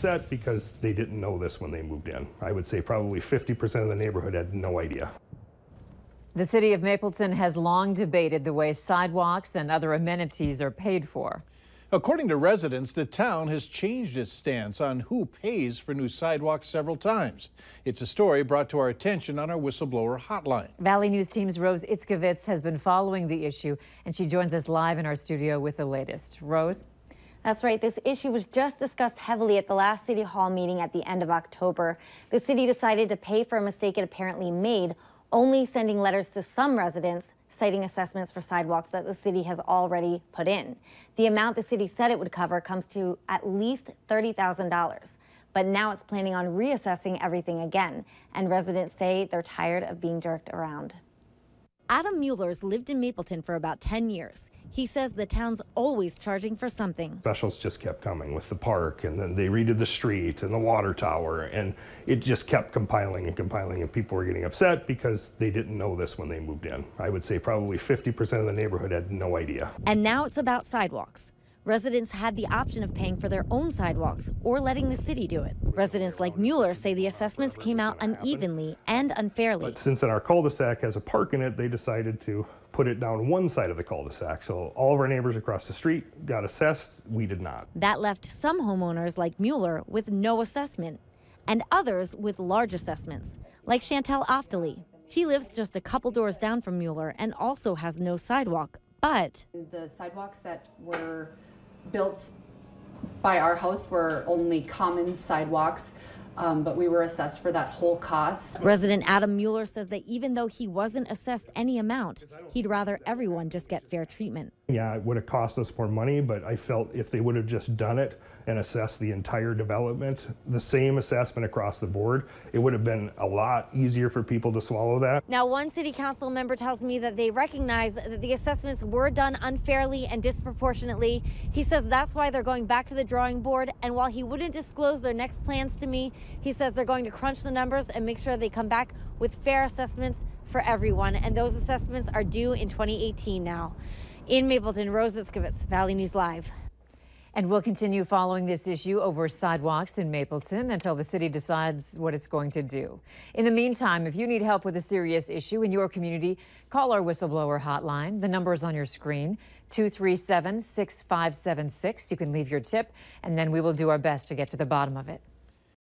upset because they didn't know this when they moved in. I would say probably 50% of the neighborhood had no idea. The city of Mapleton has long debated the way sidewalks and other amenities are paid for. According to residents, the town has changed its stance on who pays for new sidewalks several times. It's a story brought to our attention on our whistleblower hotline. Valley News Team's Rose Itzkovitz has been following the issue, and she joins us live in our studio with the latest. Rose? That's right. This issue was just discussed heavily at the last City Hall meeting at the end of October. The city decided to pay for a mistake it apparently made, only sending letters to some residents citing assessments for sidewalks that the city has already put in. The amount the city said it would cover comes to at least $30,000. But now it's planning on reassessing everything again, and residents say they're tired of being jerked around. Adam Mueller's lived in Mapleton for about 10 years. He says the town's always charging for something. Specials just kept coming with the park, and then they redid the street and the water tower, and it just kept compiling, and people were getting upset because they didn't know this when they moved in. I would say probably 50% of the neighborhood had no idea. And now it's about sidewalks. Residents had the option of paying for their own sidewalks or letting the city do it. Residents like Mueller say the assessments came out unevenly and unfairly. But since our cul-de-sac has a park in it, they decided to put it down one side of the cul-de-sac. So all of our neighbors across the street got assessed. We did not. That left some homeowners like Mueller with no assessment and others with large assessments, like Chantel Oftali. She lives just a couple doors down from Mueller and also has no sidewalk, but the sidewalks that were built by our house were only common sidewalks, but we were assessed for that whole cost. Resident Adam Mueller says that even though he wasn't assessed any amount, he'd rather everyone just get fair treatment. Yeah, it would have cost us more money, but I felt if they would have just done it and assessed the entire development, the same assessment across the board, it would have been a lot easier for people to swallow that. Now, one city council member tells me that they recognize that the assessments were done unfairly and disproportionately. He says that's why they're going back to the drawing board, and while he wouldn't disclose their next plans to me, he says they're going to crunch the numbers and make sure they come back with fair assessments for everyone, and those assessments are due in 2018 now. In Mapleton, Rose Itzkovitz, Valley News Live. And we'll continue following this issue over sidewalks in Mapleton until the city decides what it's going to do. In the meantime, if you need help with a serious issue in your community, call our whistleblower hotline. The number is on your screen, 237-6576. You can leave your tip, and then we will do our best to get to the bottom of it.